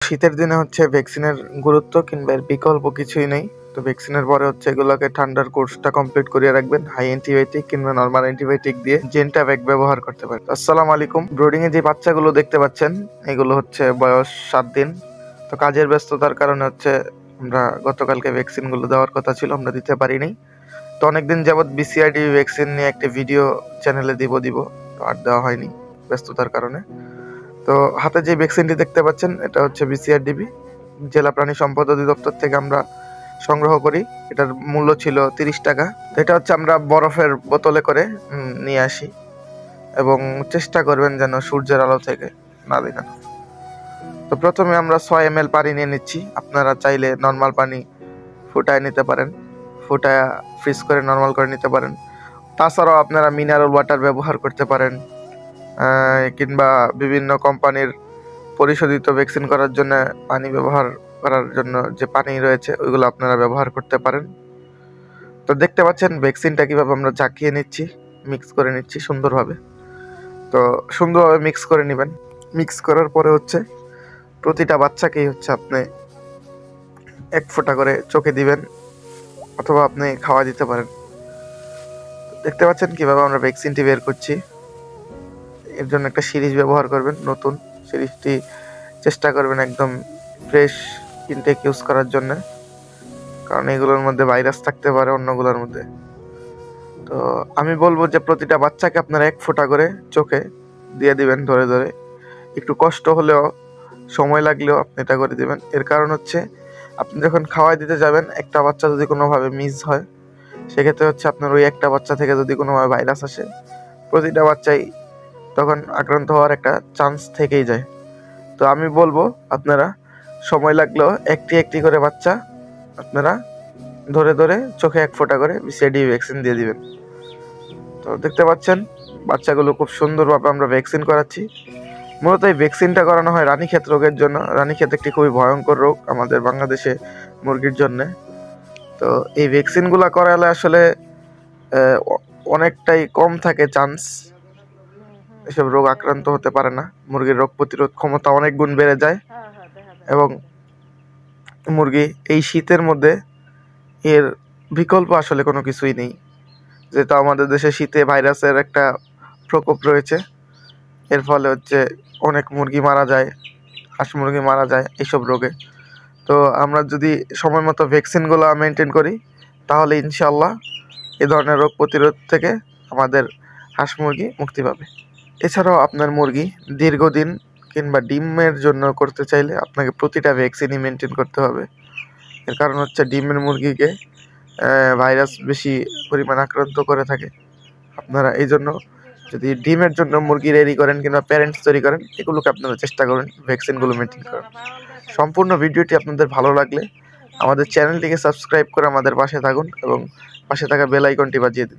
শীতের দিনে হচ্ছে ভ্যাকসিনের গুরুত্ব কিংবা এর বিকল্প কিছুই নেই। তো ভ্যাকসিনের পরে হচ্ছে এগুলোকে ঠান্ডার কোর্সটা কমপ্লিট করিয়ে রাখবেন হাই অ্যান্টিবায়োটিক কিংবা নর্মাল অ্যান্টিবায়োটিক দিয়ে জেন্টাভ্যাক ব্যবহার করতে পারেন। আসসালামু আলাইকুম। ব্রোডিং এ যে বাচ্চাগুলো দেখতে পাচ্ছেন এগুলো হচ্ছে বয়স 7 দিন। তো কাজের ব্যস্ততার কারণে হচ্ছে আমরা গতকালকে ভ্যাকসিনগুলো দেওয়ার কথা ছিল, আমরা দিতে পারিনি। তো অনেকদিন যাবৎ বিসিআরডি ভ্যাকসিন নিয়ে একটা ভিডিও চ্যানেলে দিব তো আর দেওয়া হয়নি ব্যস্ততার কারণে। তো হাতে যে ভ্যাকসিনটি দেখতে পাচ্ছেন এটা হচ্ছে বিসিআরডিবি, জেলা প্রাণী সম্পদ অধিদপ্তর থেকে আমরা সংগ্রহ করি। এটার মূল্য ছিল 30 টাকা। তো এটা হচ্ছে আমরা বরফের বোতলে করে নিয়ে আসি এবং চেষ্টা করবেন যেন সূর্যের আলো থেকে না দেখানো। তো প্রথমে আমরা 6 ml পানি নিয়ে নিচ্ছি। আপনারা চাইলে নর্মাল পানি ফুটায় নিতে পারেন, ফুটায় ফ্রিজ করে নর্মাল করে নিতে পারেন। তাছাড়াও আপনারা মিনারেল ওয়াটার ব্যবহার করতে পারেন, কিংবা বিভিন্ন কোম্পানির পরিশোধিত ভ্যাকসিন করার জন্য পানি ব্যবহার করার জন্য যে পানি রয়েছে ওইগুলো আপনারা ব্যবহার করতে পারেন। তো দেখতে পাচ্ছেন ভ্যাকসিনটা কীভাবে আমরা ঝাঁকিয়ে নিচ্ছি, মিক্স করে নিচ্ছি সুন্দরভাবে। তো সুন্দরভাবে মিক্স করে নেবেন। মিক্স করার পরে হচ্ছে প্রতিটা বাচ্চাকেই হচ্ছে আপনি 1 ফোঁটা করে চোখে দিবেন অথবা আপনি খাওয়া দিতে পারেন। দেখতে পাচ্ছেন কীভাবে আমরা ভ্যাকসিনটি বের করছি। এর জন্য একটা সিরিজ ব্যবহার করবেন, নতুন সিরিজটি চেষ্টা করবেন একদম ফ্রেশ ইনটেক ইউজ করার জন্য, কারণ এগুলোর মধ্যে ভাইরাস থাকতে পারে অন্যগুলোর মধ্যে। তো আমি বলবো যে প্রতিটা বাচ্চাকে আপনারা 1 ফোঁটা করে চোখে দিয়ে দিবেন ধরে ধরে। একটু কষ্ট হলেও, সময় লাগলেও আপনি এটা করে দিবেন। এর কারণ হচ্ছে আপনি যখন খাওয়াই দিতে যাবেন একটা বাচ্চা যদি কোনোভাবে মিস হয়, সেক্ষেত্রে হচ্ছে আপনার ওই একটা বাচ্চা থেকে যদি কোনোভাবে ভাইরাস আসে, প্রতিটা বাচ্চাই তখন আক্রান্ত হওয়ার একটা চান্স থেকেই যায়। তো আমি বলবো আপনারা সময় লাগলেও একটি করে বাচ্চা আপনারা ধরে ধরে চোখে 1 ফোঁটা করে বিসিআরডি ভ্যাকসিন দিয়ে দিবেন। তো দেখতে পাচ্ছেন বাচ্চাগুলো খুব সুন্দরভাবে আমরা ভ্যাকসিন করাচ্ছি। মূলত এই ভ্যাকসিনটা করানো হয় রানীক্ষেত রোগের জন্য। রানীক্ষেত একটি খুবই ভয়ঙ্কর রোগ আমাদের বাংলাদেশে মুরগির জন্যে। তো এই ভ্যাকসিনগুলো করালে আসলে অনেকটাই কম থাকে চান্স, এসব রোগ আক্রান্ত হতে পারে না। মুরগির রোগ প্রতিরোধ ক্ষমতা অনেক গুণ বেড়ে যায় এবং মুরগি এই শীতের মধ্যে এর বিকল্প আসলে কোনো কিছুই নেই। যেহেতু আমাদের দেশে শীতে ভাইরাসের একটা প্রকোপ রয়েছে, এর ফলে হচ্ছে অনেক মুরগি মারা যায়, হাঁস মুরগি মারা যায় এইসব রোগে। তো আমরা যদি সময় মতো ভ্যাকসিনগুলো মেনটেন করি তাহলে ইনশাআল্লাহ এ ধরনের রোগ প্রতিরোধ থেকে আমাদের হাঁস মুরগি মুক্তি পাবে। এছাড়াও আপনার মুরগি দীর্ঘদিন কিংবা ডিমের জন্য করতে চাইলে আপনাকে প্রতিটা ভ্যাকসিনই মেনটেন করতে হবে। এর কারণ হচ্ছে ডিমের মুরগিকে ভাইরাস বেশি পরিমাণ আক্রান্ত করে থাকে। আপনারা এই জন্য যদি ডিমের জন্য মুরগি রেডি করেন কিংবা প্যারেন্টস তৈরি করেন, এগুলোকে আপনারা চেষ্টা করেন ভ্যাকসিনগুলো মেনটেন করেন। সম্পূর্ণ ভিডিওটি আপনাদের ভালো লাগলে আমাদের চ্যানেলটিকে সাবস্ক্রাইব করে আমাদের পাশে থাকুন এবং পাশে থাকা বেল আইকনটি বাজিয়ে দিন।